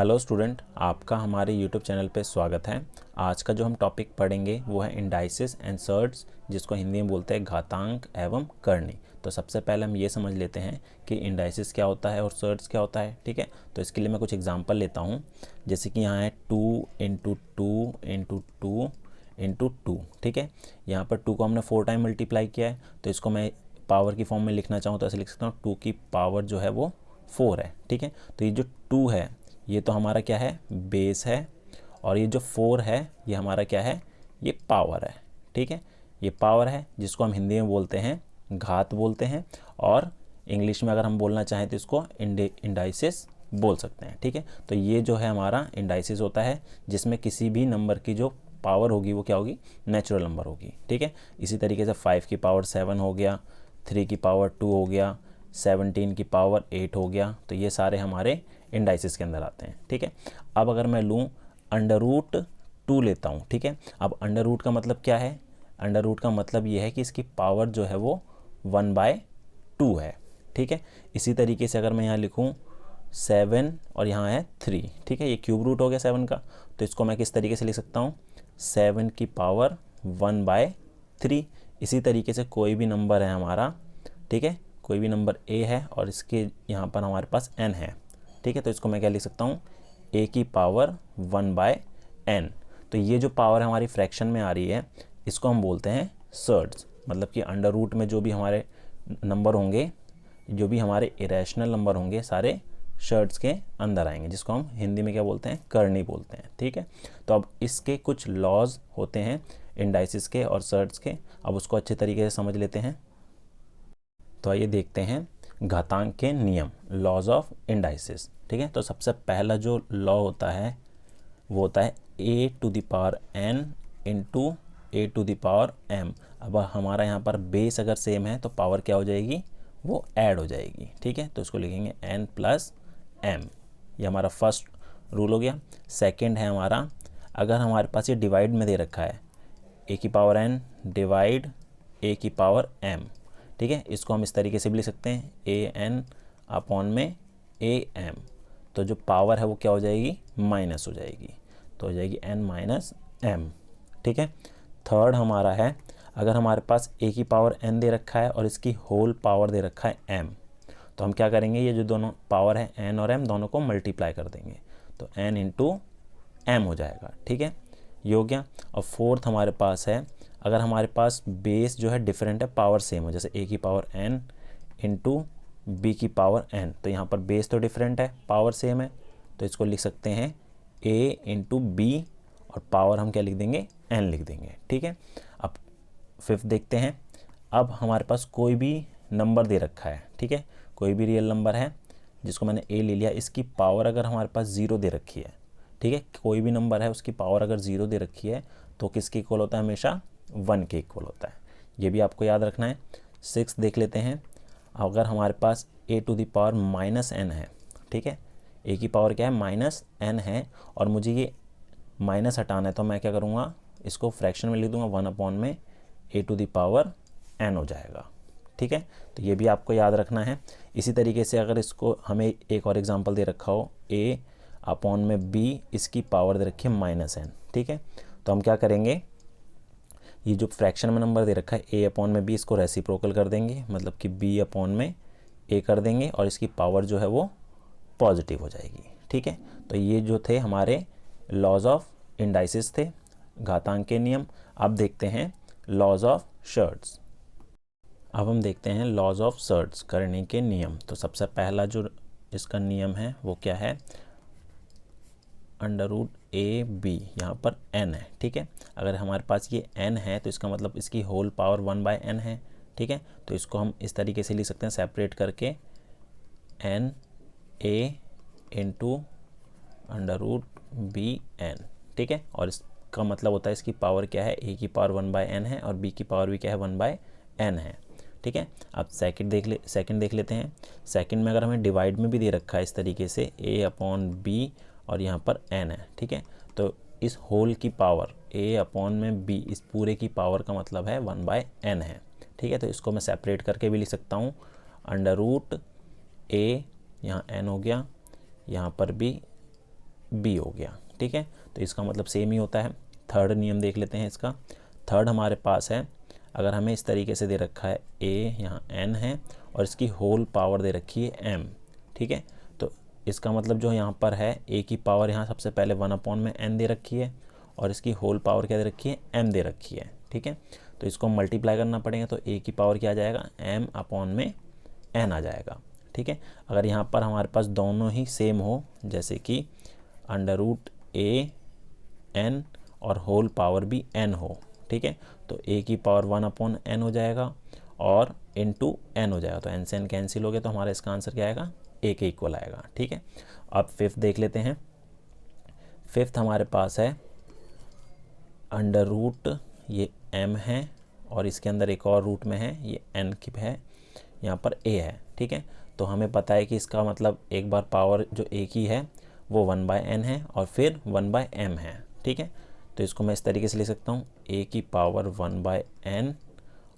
Hello student, आपका हमारे YouTube channel पे स्वागत है। आज का जो हम टॉपिक पढ़ेंगे वो है इंडाइसिस एंड सर्ड्स, जिसको हिंदी में बोलते हैं घातांक एवं करणी। तो सबसे पहले हम ये समझ लेते हैं कि इंडाइसिस क्या होता है और सर्ड्स क्या होता है। ठीक है, तो इसके लिए मैं कुछ एग्जांपल लेता हूँ। जैसे कि यहाँ है 2 इंटू 2 इंटू 2 इंटू 2। ठीक है, यहाँ पर 2 को हमने 4 टाइम मल्टीप्लाई किया है, तो इसको मैं पावर की फॉर्म में लिखना चाहूँ तो ऐसे लिख सकता हूँ 2 की पावर जो है वो 4 है। ठीक है, तो ये जो 2 है ये तो हमारा क्या है, बेस है, और ये जो 4 है ये हमारा क्या है, ये पावर है। ठीक है, ये पावर है जिसको हम हिंदी में बोलते हैं घात बोलते हैं, और इंग्लिश में अगर हम बोलना चाहें तो इसको इंडाइसिस बोल सकते हैं। ठीक है, तो ये जो है हमारा इंडाइसिस होता है, जिसमें किसी भी नंबर की जो पावर होगी वो क्या होगी, नेचुरल नंबर होगी। ठीक है, इसी तरीके से 5 की पावर 7 हो गया, 3 की पावर 2 हो गया, 17 की पावर 8 हो गया। तो ये सारे हमारे इंडाइसिस के अंदर आते हैं। ठीक है, अब अगर मैं लूँ अंडर रूट 2 लेता हूँ। ठीक है, अब अंडर रूट का मतलब क्या है, अंडर रूट का मतलब ये है कि इसकी पावर जो है वो 1/2 है। ठीक है, इसी तरीके से अगर मैं यहाँ लिखूँ 7 और यहाँ है 3, ठीक है, ये क्यूब रूट हो गया 7 का, तो इसको मैं किस तरीके से लिख सकता हूँ, 7 की पावर 1/3। इसी तरीके से कोई भी नंबर है हमारा, ठीक है, कोई भी नंबर a है और इसके यहाँ पर हमारे पास n है। ठीक है, तो इसको मैं क्या लिख सकता हूँ, a की पावर 1/n। तो ये जो पावर हमारी फ्रैक्शन में आ रही है इसको हम बोलते हैं सर्ड्स। मतलब कि अंडर रूट में जो भी हमारे नंबर होंगे, जो भी हमारे इरेशनल नंबर होंगे, सारे सर्ड्स के अंदर आएंगे, जिसको हम हिंदी में क्या बोलते हैं, करनी बोलते हैं। ठीक है, तो अब इसके कुछ लॉज होते हैं इंडाइसिस के और सर्ड्स के, अब उसको अच्छे तरीके से समझ लेते हैं। तो आइए देखते हैं घातांक के नियम, लॉज ऑफ इंडाइसिस। ठीक है, तो सबसे पहला जो लॉ होता है वो होता है a⁴n इंटू a⁴m। अब हमारा यहाँ पर बेस अगर सेम है तो पावर क्या हो जाएगी, वो ऐड हो जाएगी। ठीक है, तो इसको लिखेंगे n + m। ये हमारा फर्स्ट रूल हो गया। सेकंड है हमारा, अगर हमारे पास ये डिवाइड में दे रखा है a⁴n डिवाइड a⁴m। ठीक है, इसको हम इस तरीके से भी लिख सकते हैं an/am। तो जो पावर है वो क्या हो जाएगी, माइनस हो जाएगी, तो हो जाएगी n - m। ठीक है, थर्ड हमारा है, अगर हमारे पास a⁴n दे रखा है और इसकी होल पावर दे रखा है m, तो हम क्या करेंगे, ये जो दोनों पावर है n और m दोनों को मल्टीप्लाई कर देंगे, तो n × m हो जाएगा। ठीक है, ये हो गया। और फोर्थ हमारे पास है, अगर हमारे पास बेस जो है डिफरेंट है, पावर सेम हो, जैसे a⁴n इंटू b⁴n, तो यहाँ पर बेस तो डिफरेंट है, पावर सेम है, तो इसको लिख सकते हैं a × b और पावर हम क्या लिख देंगे, n लिख देंगे। ठीक है, अब फिफ्थ देखते हैं। अब हमारे पास कोई भी नंबर दे रखा है, ठीक है, कोई भी रियल नंबर है जिसको मैंने a ले लिया, इसकी पावर अगर हमारे पास 0 दे रखी है, ठीक है, कोई भी नंबर है उसकी पावर अगर 0 दे रखी है तो किसके इक्वल होता है, हमेशा 1 के इक्वल होता है। ये भी आपको याद रखना है। 6 देख लेते हैं, अगर हमारे पास a⁻n है, ठीक है, a की पावर क्या है, -n है, और मुझे ये माइनस हटाना है, तो मैं क्या करूँगा, इसको फ्रैक्शन में लिख दूंगा, 1/में a⁴n हो जाएगा। ठीक है, तो ये भी आपको याद रखना है। इसी तरीके से अगर इसको हमें एक और एग्जांपल दे रखा हो, a/b, इसकी पावर दे रखी है -n। ठीक है, तो हम क्या करेंगे, ये जो फ्रैक्शन में नंबर दे रखा है a/b, इसको रेसिप्रोकल कर देंगे, मतलब कि b/a कर देंगे, और इसकी पावर जो है वो पॉजिटिव हो जाएगी। ठीक है, तो ये जो थे हमारे लॉज ऑफ इंडाइसिस थे, घातांक के नियम। अब देखते हैं लॉज ऑफ सर्ड्स। अब हम देखते हैं लॉज ऑफ सर्ड्स, करने के नियम। तो सबसे पहला जो इसका नियम है वो क्या है, √ab, यहाँ पर n है। ठीक है, अगर हमारे पास ये n है तो इसका मतलब इसकी होल पावर 1/n है। ठीक है, तो इसको हम इस तरीके से लिख सकते हैं, सेपरेट करके n a × √bn। ठीक है, और इसका मतलब होता है इसकी पावर क्या है, a की पावर 1/n है और b की पावर भी क्या है, 1/n है। ठीक है, अब सेकंड देख लेते हैं। सेकंड में अगर हमें डिवाइड में भी दे रखा है इस तरीके से a/b और यहाँ पर n है। ठीक है, तो इस होल की पावर a/b, इस पूरे की पावर का मतलब है 1/n है। ठीक है, तो इसको मैं सेपरेट करके भी लिख सकता हूँ, √a, यहाँ n हो गया, यहाँ पर भी बी हो गया, ठीक है। तो इसका मतलब सेम ही होता है। थर्ड नियम देख लेते हैं इसका। थर्ड हमारे पास है, अगर हमें इस तरीके से दे रखा है ए, यहाँ एन है और इसकी होल पावर दे रखी है एम, ठीक है। तो इसका मतलब जो यहाँ पर है ए की पावर यहाँ सबसे पहले 1/n दे रखी है और इसकी होल पावर क्या दे रखी है, m दे रखी है, ठीक है। तो इसको मल्टीप्लाई करना पड़ेगा, तो a की पावर क्या आ जाएगा, m/n आ जाएगा, ठीक है। अगर यहाँ पर हमारे पास दोनों ही सेम हो, जैसे कि √a(n) और होल पावर भी n हो, ठीक है, तो a की पावर 1/n हो जाएगा और इंटू n हो जाएगा, तो n से n कैंसिल हो गया, तो हमारा इसका आंसर क्या आएगा, a के इक्वल आएगा, ठीक है। अब फिफ्थ देख लेते हैं। फिफ्थ हमारे पास है √ ये m है और इसके अंदर एक और रूट में है, ये n की है, यहाँ पर a है, ठीक है। तो हमें पता है कि इसका मतलब एक बार पावर जो a की है वो 1/n है और फिर 1/m है, ठीक है। तो इसको मैं इस तरीके से लिख सकता हूँ, a की पावर 1/n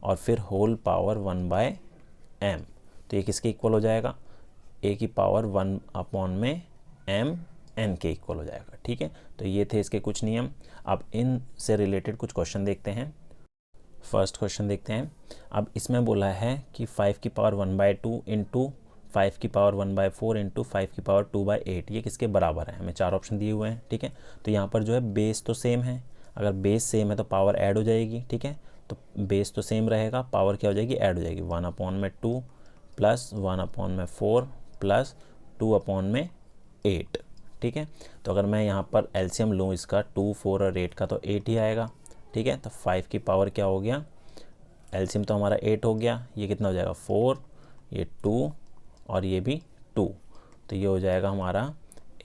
और फिर होल पावर 1/m। तो ये किसके इक्वल हो जाएगा, a की पावर 1/m n के इक्वल हो जाएगा, ठीक है। तो ये थे इसके कुछ नियम। अब इन से रिलेटेड कुछ क्वेश्चन देखते हैं। फर्स्ट क्वेश्चन देखते हैं। अब इसमें बोला है कि 5 की पावर 1/2 इंटू 5 की पावर 1/4 इंटू 5 की पावर 2/8 ये किसके बराबर है। हमें 4 ऑप्शन दिए हुए हैं, ठीक है। तो यहाँ पर जो है बेस तो सेम है, अगर बेस सेम है तो पावर ऐड हो जाएगी, ठीक है। तो बेस तो सेम रहेगा, पावर क्या हो जाएगी, ऐड हो जाएगी, 1/2 प्लस 1/4 प्लस 2/8, ठीक है। तो अगर मैं यहाँ पर एलसीएम लूँ इसका 2, 4 और 8 का, तो 8 ही आएगा, ठीक है। तो 5 की पावर क्या हो गया, एलसीएम तो हमारा 8 हो गया, ये कितना हो जाएगा 4, ये 2 और ये भी 2, तो ये हो जाएगा हमारा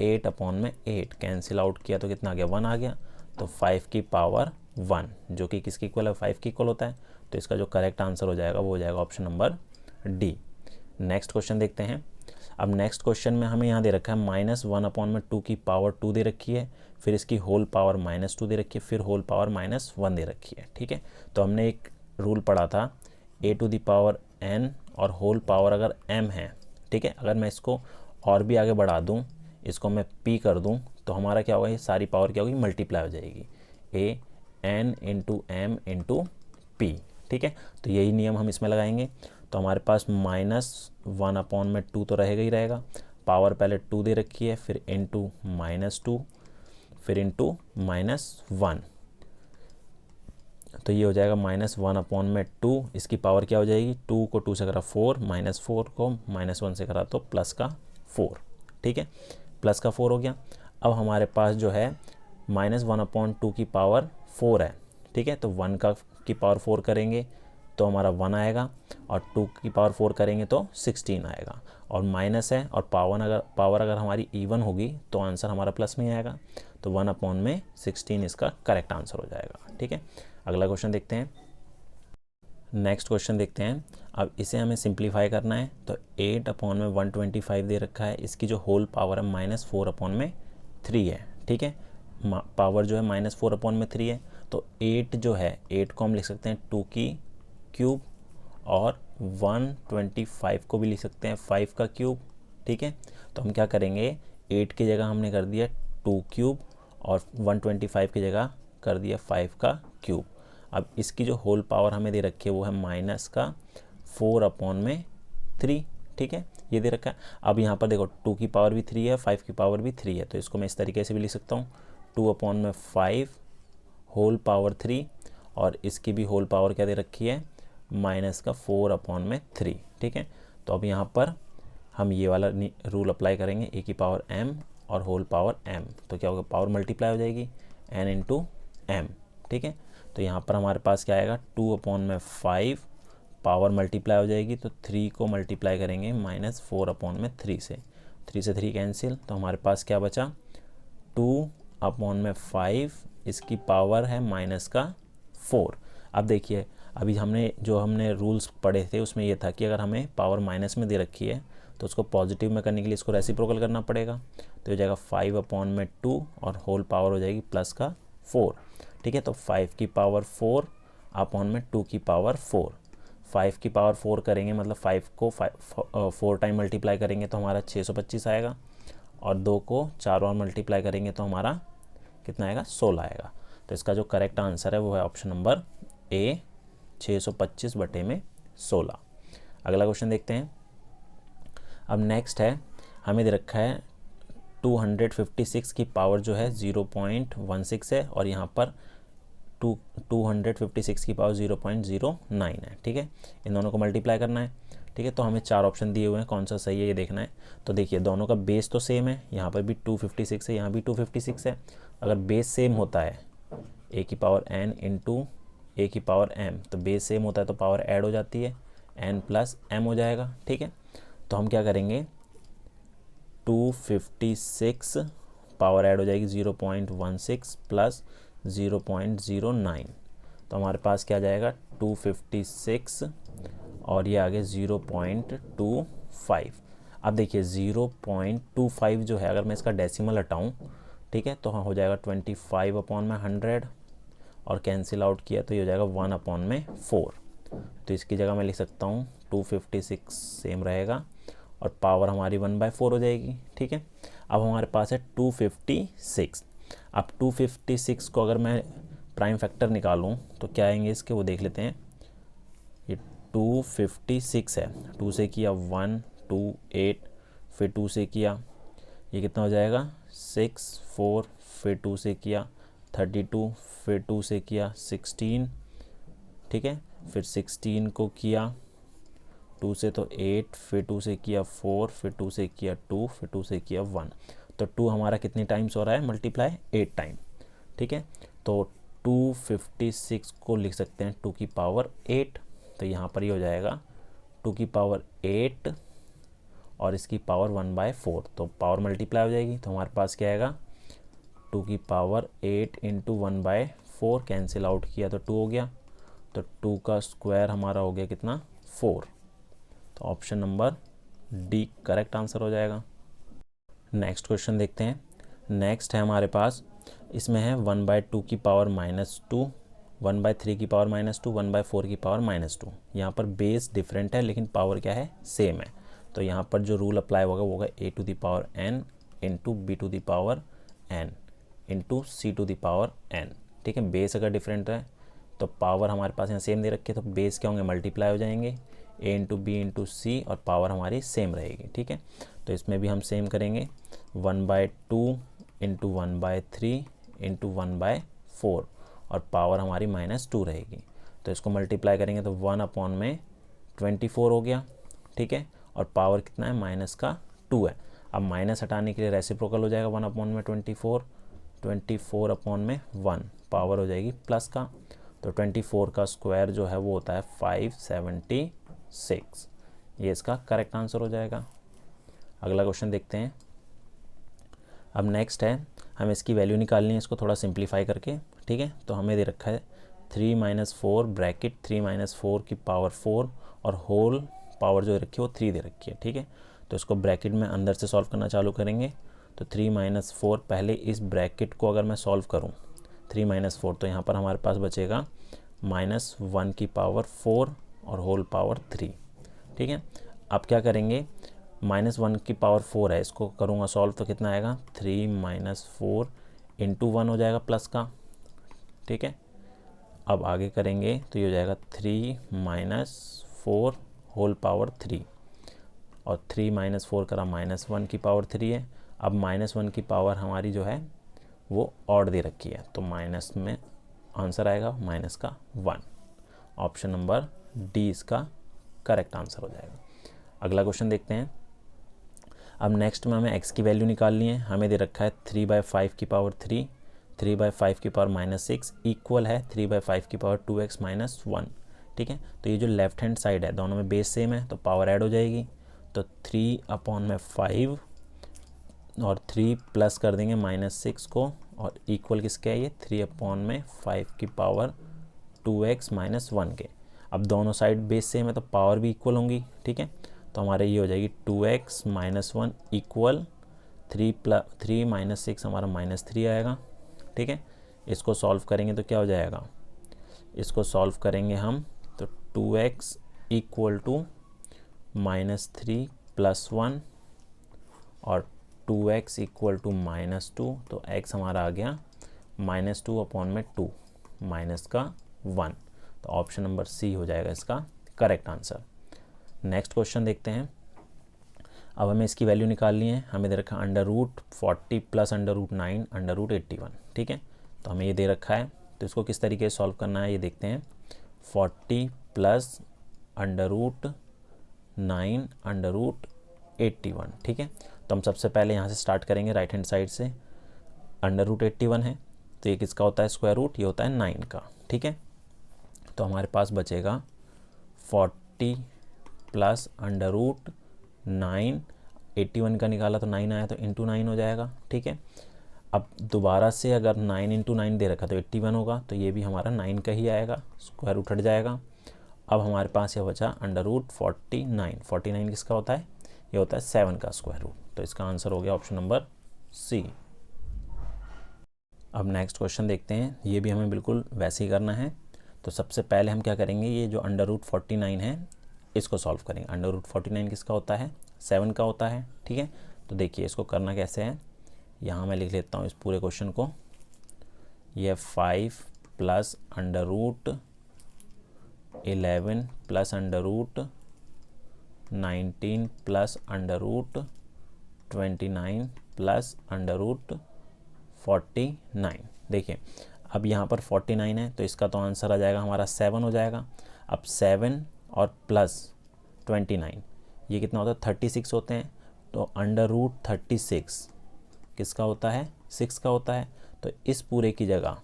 8/8, कैंसिल आउट किया तो कितना आ गया, 1 आ गया। तो 5 की पावर 1 जो कि किसकी इक्वल है, 5 की इक्वल होता है। तो इसका जो करेक्ट आंसर हो जाएगा वो हो जाएगा option number D. Next question देखते हैं। अब नेक्स्ट क्वेश्चन में हमें यहाँ दे रखा है -1/2 की पावर 2 दे रखी है, फिर इसकी होल पावर -2 दे रखी है, फिर होल पावर -1 दे रखी है, ठीक है। तो हमने एक रूल पढ़ा था a⁴n और होल पावर अगर m है, ठीक है। अगर मैं इसको और भी आगे बढ़ा दूँ, इसको मैं p कर दूँ, तो हमारा क्या होगा, ये सारी पावर क्या होगी, मल्टीप्लाई हो जाएगी, an into m into p, ठीक है। तो यही नियम हम इसमें लगाएंगे। तो हमारे पास -1/2 तो रहेगा ही रहेगा, पावर पहले 2 दे रखी है, फिर इंटू -2 फिर इंटू -1, तो ये हो जाएगा -1/2, इसकी पावर क्या हो जाएगी, 2 को 2 से करा 4, -4 को -1 से करा तो प्लस का 4, ठीक है, प्लस का 4 हो गया। अब हमारे पास जो है -1/2 की पावर 4 है, ठीक है। तो 1 की पावर 4 करेंगे तो हमारा 1 आएगा और 2 की पावर 4 करेंगे तो 16 आएगा, और माइनस है और पावर अगर हमारी इवन होगी तो आंसर हमारा प्लस में ही आएगा, तो 1/16 इसका करेक्ट आंसर हो जाएगा, ठीक है। अगला क्वेश्चन देखते हैं। नेक्स्ट क्वेश्चन देखते हैं। अब इसे हमें सिंप्लीफाई करना है, तो 8/125 दे रखा है, इसकी जो होल पावर है -4/3 है, ठीक है। पावर जो है -4/3 है, तो 8 जो है 8 को हम लिख सकते हैं 2 की क्यूब और 125 को भी लिख सकते हैं 5 का क्यूब, ठीक है। तो हम क्या करेंगे, 8 की जगह हमने कर दिया 2 क्यूब और 125 की जगह कर दिया 5 का क्यूब। अब इसकी जो होल पावर हमें दे रखी है वो है -4/3, ठीक है, ये दे रखा है। अब यहाँ पर देखो 2 की पावर भी 3 है, 5 की पावर भी 3 है, तो इसको मैं इस तरीके से भी लिख सकता हूँ 2/5 होल पावर 3 और इसकी भी होल पावर क्या दे रखी है, -4/3, ठीक है। तो अब यहाँ पर हम ये वाला रूल अप्लाई करेंगे, a की पावर m और होल पावर m, तो क्या होगा, पावर मल्टीप्लाई हो जाएगी n इंटू m, ठीक है। तो यहाँ पर हमारे पास क्या आएगा, 2/5 पावर मल्टीप्लाई हो जाएगी, तो 3 को मल्टीप्लाई करेंगे -4/3 से, 3 से 3 कैंसिल, तो हमारे पास क्या बचा 2/5, इसकी पावर है -4। अब देखिए, अभी हमने रूल्स पढ़े थे उसमें ये था कि अगर हमें पावर माइनस में दे रखी है तो उसको पॉजिटिव में करने के लिए इसको रेसिप्रोकल करना पड़ेगा, तो हो जाएगा 5/2 और होल पावर हो जाएगी प्लस का 4, ठीक है। तो 5 की पावर 4/2 की पावर 4, 5 की पावर 4 करेंगे मतलब 5 को 4 टाइम मल्टीप्लाई करेंगे तो हमारा 625 आएगा, और 2 को 4 और मल्टीप्लाई करेंगे तो हमारा कितना आएगा, 16 आएगा। तो इसका जो करेक्ट आंसर है वो है ऑप्शन नंबर ए, 625 बटे में 16। अगला क्वेश्चन देखते हैं। अब नेक्स्ट है, हमें दे रखा है 256 की पावर जो है 0.16 है और यहाँ पर 256 की पावर 0.09 है। ठीक है, इन दोनों को मल्टीप्लाई करना है। ठीक है, तो हमें 4 ऑप्शन दिए हुए हैं, कौन सा सही है ये देखना है। तो देखिए दोनों का बेस तो सेम है, यहाँ पर भी 256 है, यहाँ भी 256 है। अगर बेस सेम होता है a की पावर n इंटू a की पावर m, तो बेस सेम होता है तो पावर ऐड हो जाती है, n प्लस m हो जाएगा। ठीक है, तो हम क्या करेंगे, 256 पावर ऐड हो जाएगी 0.16 प्लस 0.09, तो हमारे पास क्या जाएगा 256 और ये आगे 0.25। अब देखिए 0.25 जो है, अगर मैं इसका डेसिमल हटाऊं, ठीक है, तो हाँ हो जाएगा 25/100 और कैंसिल आउट किया तो ये हो जाएगा 1/4। तो इसकी जगह मैं लिख सकता हूँ 256 सेम रहेगा और पावर हमारी 1/4 हो जाएगी। ठीक है, अब हमारे पास है 256। अब 256 को अगर मैं प्राइम फैक्टर निकालूं तो क्या आएंगे इसके, वो देख लेते हैं। ये 256 है, 2 से किया 1 2 8, फिर 2 से किया ये कितना हो जाएगा 6 4, फिर 2 से किया 32, फिर 2 से किया 16। ठीक है, फिर 16 को किया 2 से तो 8, फिर 2 से किया 4, फिर 2 से किया 2, फिर 2 से किया 1। तो 2 हमारा कितनी टाइम्स हो रहा है मल्टीप्लाई, 8 टाइम। ठीक है, तो 256 को लिख सकते हैं 2 की पावर 8, तो यहाँ पर ये हो जाएगा 2 की पावर 8 और इसकी पावर 1/4, तो पावर मल्टीप्लाई हो जाएगी। तो हमारे पास क्या आएगा 2 की पावर 8 इंटू 1/4, कैंसिल आउट किया तो 2 हो गया, तो 2 का स्क्वायर हमारा हो गया कितना 4। तो option number D correct answer हो जाएगा। नेक्स्ट क्वेश्चन देखते हैं। नेक्स्ट है हमारे पास, इसमें है 1/2 की पावर -2, 1/3 की पावर -2, 1/4 की पावर -2। यहाँ पर बेस डिफरेंट है लेकिन पावर क्या है, सेम है। तो यहाँ पर जो रूल अप्लाई होगा वो होगा a to the power n into B to the power n into C to the power n। ठीक है, बेस अगर डिफरेंट है तो पावर हमारे पास यहाँ सेम दे रखी है, तो बेस क्या होंगे, मल्टीप्लाई हो जाएंगे, a इंटू बी इंटू सी, और पावर हमारी सेम रहेगी। ठीक है, तो इसमें भी हम सेम करेंगे, 1/2 इंटू 1/3 इंटू 1/4 और पावर हमारी -2 रहेगी। तो इसको मल्टीप्लाई करेंगे तो 1/24 हो गया। ठीक है, और पावर कितना है, -2 है। अब माइनस हटाने के लिए रेसिप्रोकल हो जाएगा 1/24, 24/1 पावर हो जाएगी प्लस का, तो 24 का स्क्वायर जो है वो होता है 576। ये इसका करेक्ट आंसर हो जाएगा। अगला क्वेश्चन देखते हैं। अब नेक्स्ट है, हमें इसकी वैल्यू निकालनी है, इसको थोड़ा सिंप्लीफाई करके। ठीक है, तो हमें दे रखा है 3 - 4 ब्रैकेट 3 - 4 की पावर 4 और होल पावर जो रखी है वो 3 दे रखी है। ठीक है, तो इसको ब्रैकेट में अंदर से सॉल्व करना चालू करेंगे। तो 3 - 4, पहले इस ब्रैकेट को अगर मैं सॉल्व करूं 3 - 4, तो यहाँ पर हमारे पास बचेगा -1 की पावर 4 और होल पावर 3। ठीक है, अब क्या करेंगे, -1 की पावर 4 है, इसको करूँगा सॉल्व तो कितना आएगा 3 - 4 इंटू 1 हो जाएगा प्लस का। ठीक है, अब आगे करेंगे तो ये हो जाएगा 3 - 4 होल पावर 3 और 3 - 4 करा -1 की पावर 3 है। अब -1 की पावर हमारी जो है वो ऑड दे रखी है, तो माइनस में आंसर आएगा -1। ऑप्शन नंबर डी इसका करेक्ट आंसर हो जाएगा। अगला क्वेश्चन देखते हैं। अब नेक्स्ट में हमें x की वैल्यू निकालनी है। हमें दे रखा है 3/5 की पावर 3, 3/5 की पावर -6 इक्वल है 3/5 की पावर 2x - 1। ठीक है, तो ये जो लेफ्ट हैंड साइड है दोनों में बेस सेम है तो पावर ऐड हो जाएगी, तो 3/5 और 3 प्लस कर देंगे -6 को, और इक्वल किसके है ये 3/5 की पावर 2x - 1 के। अब दोनों साइड बेस सेम है तो पावर भी इक्वल होंगी। ठीक है, तो हमारे ये हो जाएगी 2x - 1 इक्वल 3 - 6 हमारा -3 आएगा। ठीक है, इसको सॉल्व करेंगे तो क्या हो जाएगा, इसको सॉल्व करेंगे हम तो 2x इक्वल टू -3 + 1 और 2x इक्वल टू -2, तो x हमारा आ गया -2 अपॉन में 2 माइनस का 1, तो ऑप्शन नंबर सी हो जाएगा इसका करेक्ट आंसर। नेक्स्ट क्वेश्चन देखते हैं। अब हमें इसकी वैल्यू निकालनी है। हमें दे रखा है √40 प्लस √9 √81, ठीक है। तो हमें ये दे रखा है, तो इसको किस तरीके से सॉल्व करना है ये देखते हैं। 40 प्लस √9 √81, ठीक है। तो हम सबसे पहले यहाँ से स्टार्ट करेंगे राइट हैंड साइड से। √81 है तो ये किसका होता है स्क्वायर रूट, ये होता है 9 का, ठीक है। तो हमारे पास बचेगा 40 प्लस √9, 81 का निकाला तो 9 आया, तो इंटू 9 हो जाएगा, ठीक है। अब दोबारा से अगर 9 इंटू 9 दे रखा तो 81 होगा, तो ये भी हमारा 9 का ही आएगा, स्क्वायर रूट हट जाएगा। अब हमारे पास ये बचा √49, 49 किसका होता है, ये होता है 7 का स्क्वायर रूट, तो इसका आंसर हो गया ऑप्शन नंबर सी। अब नेक्स्ट क्वेश्चन देखते हैं, ये भी हमें बिल्कुल वैसे ही करना है। तो सबसे पहले हम क्या करेंगे, ये जो √49 है इसको सॉल्व करेंगे। √49 किसका होता है, 7 का होता है, ठीक है। तो देखिए इसको करना कैसे है, यहाँ मैं लिख लेता हूँ इस पूरे क्वेश्चन को। ये 5 प्लस √11 प्लस √19 प्लस √29 प्लस √49। देखिए अब यहाँ पर 49 है तो इसका तो आंसर आ जाएगा हमारा 7 हो जाएगा। अब 7 और प्लस 29 ये कितना होता है 36 होते हैं, तो √36 किसका होता है 6 का होता है, तो इस पूरे की जगह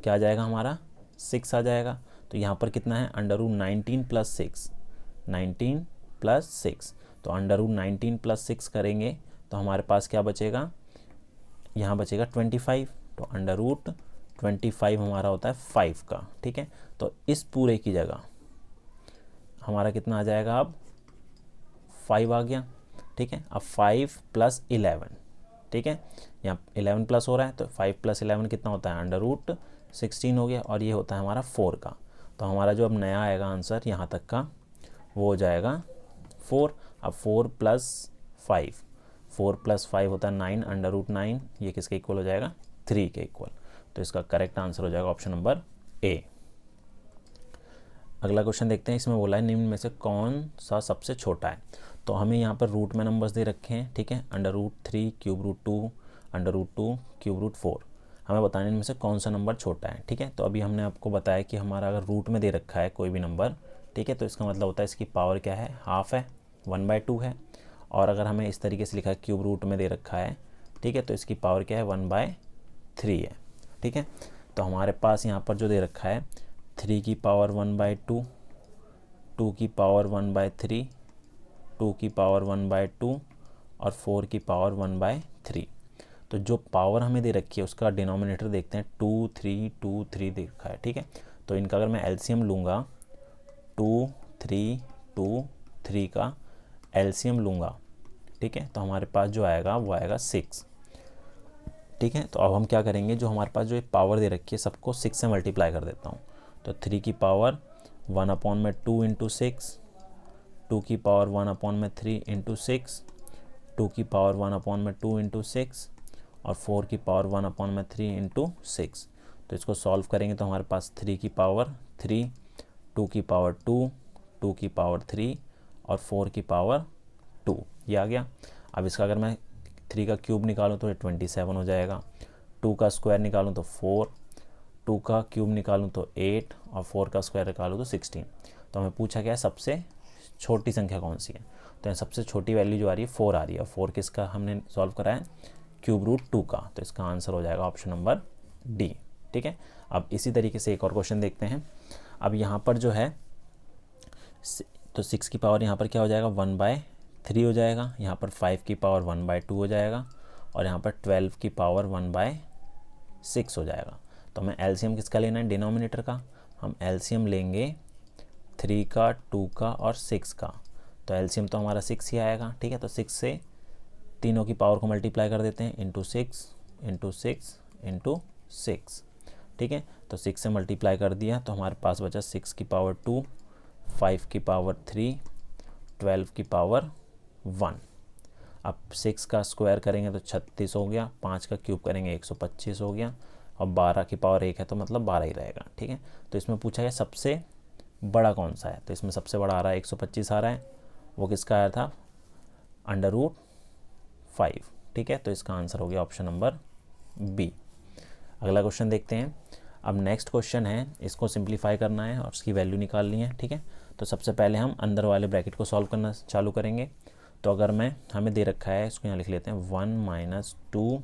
क्या आ जाएगा हमारा 6 आ जाएगा। तो यहाँ पर कितना है √19 प्लस 6, 19 प्लस 6, तो √19 प्लस 6 करेंगे तो हमारे पास क्या बचेगा, यहाँ बचेगा 25, तो √25 हमारा होता है 5 का, ठीक है। तो इस पूरे की जगह हमारा कितना आ जाएगा, अब 5 आ गया, ठीक है। अब 5 प्लस 11, ठीक है, यहाँ 11 प्लस हो रहा है तो 5 प्लस 11 कितना होता है √16 हो गया, और ये होता है हमारा 4 का। तो हमारा जो अब नया आएगा आंसर यहाँ तक का वो हो जाएगा 4। अब 4 प्लस 5 होता है 9, √9 ये किसके इक्वल हो जाएगा 3 के इक्वल, तो इसका करेक्ट आंसर हो जाएगा ऑप्शन नंबर ए। अगला क्वेश्चन देखते हैं, इसमें बोला है निम्न में से कौन सा सबसे छोटा है। तो हमें यहाँ पर रूट में नंबर्स दे रखे हैं, ठीक है, √3 क्यूब रूट 2 √2 क्यूब रूट 4। हमें बताने में से कौन सा नंबर छोटा है, ठीक है। तो अभी हमने आपको बताया कि हमारा अगर रूट में दे रखा है कोई भी नंबर, ठीक है, तो इसका मतलब होता है इसकी पावर क्या है, हाफ है, 1/2 है। और अगर हमें इस तरीके से लिखा है क्यूब रूट में दे रखा है, ठीक है, तो इसकी पावर क्या है 1/3 है, ठीक है। तो हमारे पास यहाँ पर जो दे रखा है 3 की पावर 1/2, 2 की पावर 1/3, 2 की पावर 1/2 और 4 की पावर 1/3। तो जो पावर हमें दे रखी है उसका डिनोमिनेटर देखते हैं, 2 3 2 3 दे रखा है, ठीक है। तो इनका अगर मैं एलसीएम लूँगा 2 3 2 3 का एलसीएम लूँगा, ठीक है, तो हमारे पास जो आएगा वो आएगा 6, ठीक है। तो अब हम क्या करेंगे, जो हमारे पास जो एक पावर दे रखी है सबको 6 से मल्टीप्लाई कर देता हूँ। तो 3 की पावर 1/2 इंटू 6, 2 की पावर 1/3 इंटू 6, 2 की पावर 1/2 इंटू 6 और 4 की पावर 1/3 इंटू 6। तो इसको सॉल्व करेंगे तो हमारे पास 3 की पावर 3, 2 की पावर 2, 2 की पावर 3 और 4 की पावर 2, ये आ गया। अब इसका अगर मैं 3 का क्यूब निकालूं तो ये 27 हो जाएगा, 2 का स्क्वायर निकालूं तो 4, 2 का क्यूब निकालूं तो 8 और 4 का स्क्वायर निकालूं तो 16। तो हमें पूछा गया है सबसे छोटी संख्या कौन सी है, तो यहाँ सबसे छोटी वैल्यू जो आ रही है 4 आ रही है। 4 किसका हमने सॉल्व करा है, क्यूब रूट 2 का, तो इसका आंसर हो जाएगा ऑप्शन नंबर डी, ठीक है। अब इसी तरीके से एक और क्वेश्चन देखते हैं। अब यहाँ पर जो है तो 6 की पावर यहाँ पर क्या हो जाएगा 1/3 हो जाएगा, यहाँ पर 5 की पावर 1/2 हो जाएगा और यहाँ पर 12 की पावर 1/6 हो जाएगा। तो हमें एलसीएम किसका लेना है, डिनोमिनेटर का। हम एलसीएम लेंगे 3 का, 2 का और 6 का, तो एलसीएम तो हमारा 6 ही आएगा, ठीक है। तो 6 से तीनों की पावर को मल्टीप्लाई कर देते हैं, इंटू 6 इंटू 6 इंटू 6, ठीक है। तो 6 से मल्टीप्लाई कर दिया तो हमारे पास बचा 6 की पावर 2, 5 की पावर 3, 12 की पावर 1। अब 6 का स्क्वायर करेंगे तो 36 हो गया, 5 का क्यूब करेंगे 125 हो गया, और 12 की पावर 1 है तो मतलब 12 ही रहेगा। ठीक है, तो इसमें पूछा गया सबसे बड़ा कौन सा है, तो इसमें सबसे बड़ा आ रहा है 125 आ रहा है, वो किसका आया था, √5। ठीक है, तो इसका आंसर हो गया ऑप्शन नंबर बी। अगला क्वेश्चन देखते हैं। अब नेक्स्ट क्वेश्चन है, इसको सिंप्लीफाई करना है और उसकी वैल्यू निकालनी है। ठीक है, तो सबसे पहले हम अंदर वाले ब्रैकेट को सॉल्व करना चालू करेंगे। तो अगर हमें दे रखा है, इसको यहाँ लिख लेते हैं 1 - 2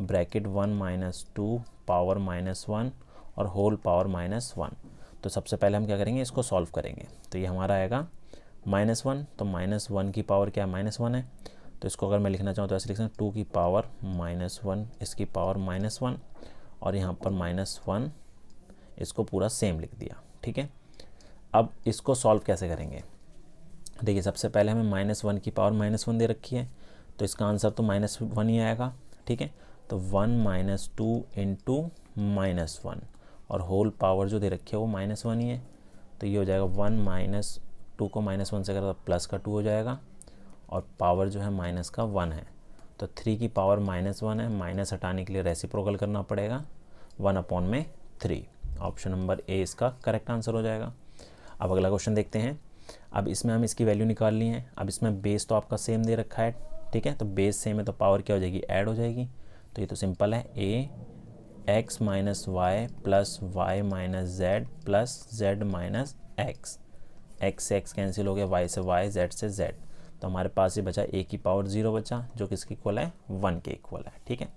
ब्रैकेट 1 - 2 पावर -1 और होल पावर -1। तो सबसे पहले हम क्या करेंगे, इसको सॉल्व करेंगे। तो ये हमारा आएगा -1, तो -1 की पावर क्या है, -1 है। तो इसको अगर मैं लिखना चाहूँ तो ऐसे लिख सकते हैं 2 की पावर -1, इसकी पावर -1 और यहाँ पर -1, इसको पूरा सेम लिख दिया। ठीक है, अब इसको सॉल्व कैसे करेंगे, देखिए सबसे पहले हमें -1 की पावर -1 दे रखी है, तो इसका आंसर तो -1 ही आएगा। ठीक है, तो 1 - 2 इंटू -1 और होल पावर जो दे रखी है वो -1 ही है, तो ये हो जाएगा 1 - 2 को -1 से करें तो प्लस का 2 हो जाएगा और पावर जो है माइनस का 1 है, तो 3 की पावर -1 है, माइनस हटाने के लिए रेसिप्रोकल करना पड़ेगा 1/3। ऑप्शन नंबर ए इसका करेक्ट आंसर हो जाएगा। अब अगला क्वेश्चन देखते हैं। अब इसमें हम इसकी वैल्यू निकालनी है। अब इसमें बेस तो आपका सेम दे रखा है। ठीक है, तो बेस सेम है तो पावर क्या हो जाएगी, ऐड हो जाएगी। तो ये तो सिंपल है, a x - y plus y - z plus z - x। x से x कैंसिल हो गया, y से y, z से z, तो हमारे पास ये बचा a की पावर 0 बचा, जो किसके इक्वल है, 1 के इक्वल है। ठीक है,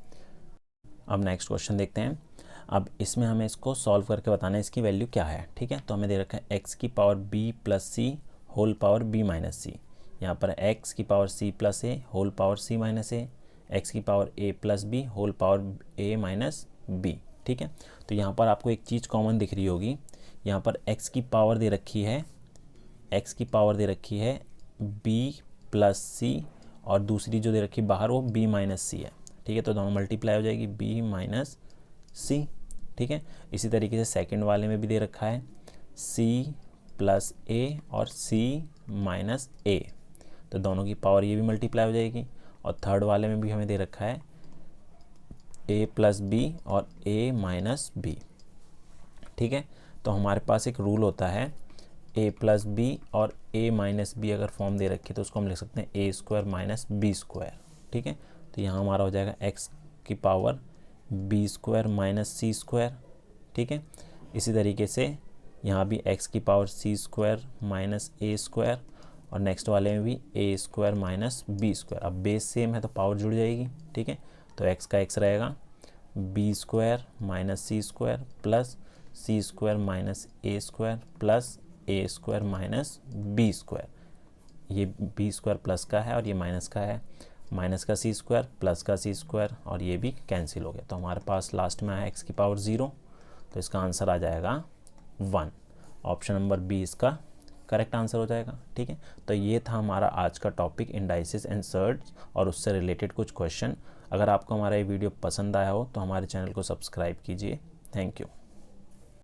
अब नेक्स्ट क्वेश्चन देखते हैं। अब इसमें हमें इसको सॉल्व करके बताना है इसकी वैल्यू क्या है। ठीक है, तो हमें दे रखा है x की power b plus C whole power b minus C, यहाँ पर x की power c plus A whole power c minus A, x की power a plus B whole power a minus B. ठीक है, तो यहाँ पर आपको एक चीज़ कॉमन दिख रही होगी, यहाँ पर x की पावर दे रखी है, x की पावर दे रखी है b प्लस सी और दूसरी जो दे रखी है बाहर वो b माइनस सी है। ठीक है, तो दोनों मल्टीप्लाई हो जाएगी b माइनस सी। ठीक है, इसी तरीके से सेकंड वाले में भी दे रखा है c प्लस ए और c माइनस ए, तो दोनों की पावर ये भी मल्टीप्लाई हो जाएगी। और थर्ड वाले में भी हमें दे रखा है a प्लस बी और a माइनस बी। ठीक है, तो हमारे पास एक रूल होता है a प्लस बी और a माइनस बी अगर फॉर्म दे रखी है तो उसको हम लिख सकते हैं a square minus B square. ठीक है, तो यहाँ हमारा हो जाएगा x की power B square minus C square. ठीक है, इसी तरीके से यहाँ भी x की power C square minus A square और नेक्स्ट वाले में भी A square minus B square. अब बेस सेम है तो पावर जुड़ जाएगी। ठीक है, तो x का x रहेगा B square minus C square plus C square minus A square plus A square minus B square. ये बी स्क्वायर प्लस का है और ये माइनस का है, माइनस का सी स्क्वायर प्लस का सी स्क्वायर और ये भी कैंसिल हो गया, तो हमारे पास लास्ट में आया x की पावर 0, तो इसका आंसर आ जाएगा 1। ऑप्शन नंबर बी इसका करेक्ट आंसर हो जाएगा। ठीक है, तो ये था हमारा आज का टॉपिक इंडाइसिस एंड सर्ड्स और उससे रिलेटेड कुछ क्वेश्चन। अगर आपको हमारा ये वीडियो पसंद आया हो तो हमारे चैनल को सब्सक्राइब कीजिए। Thank you.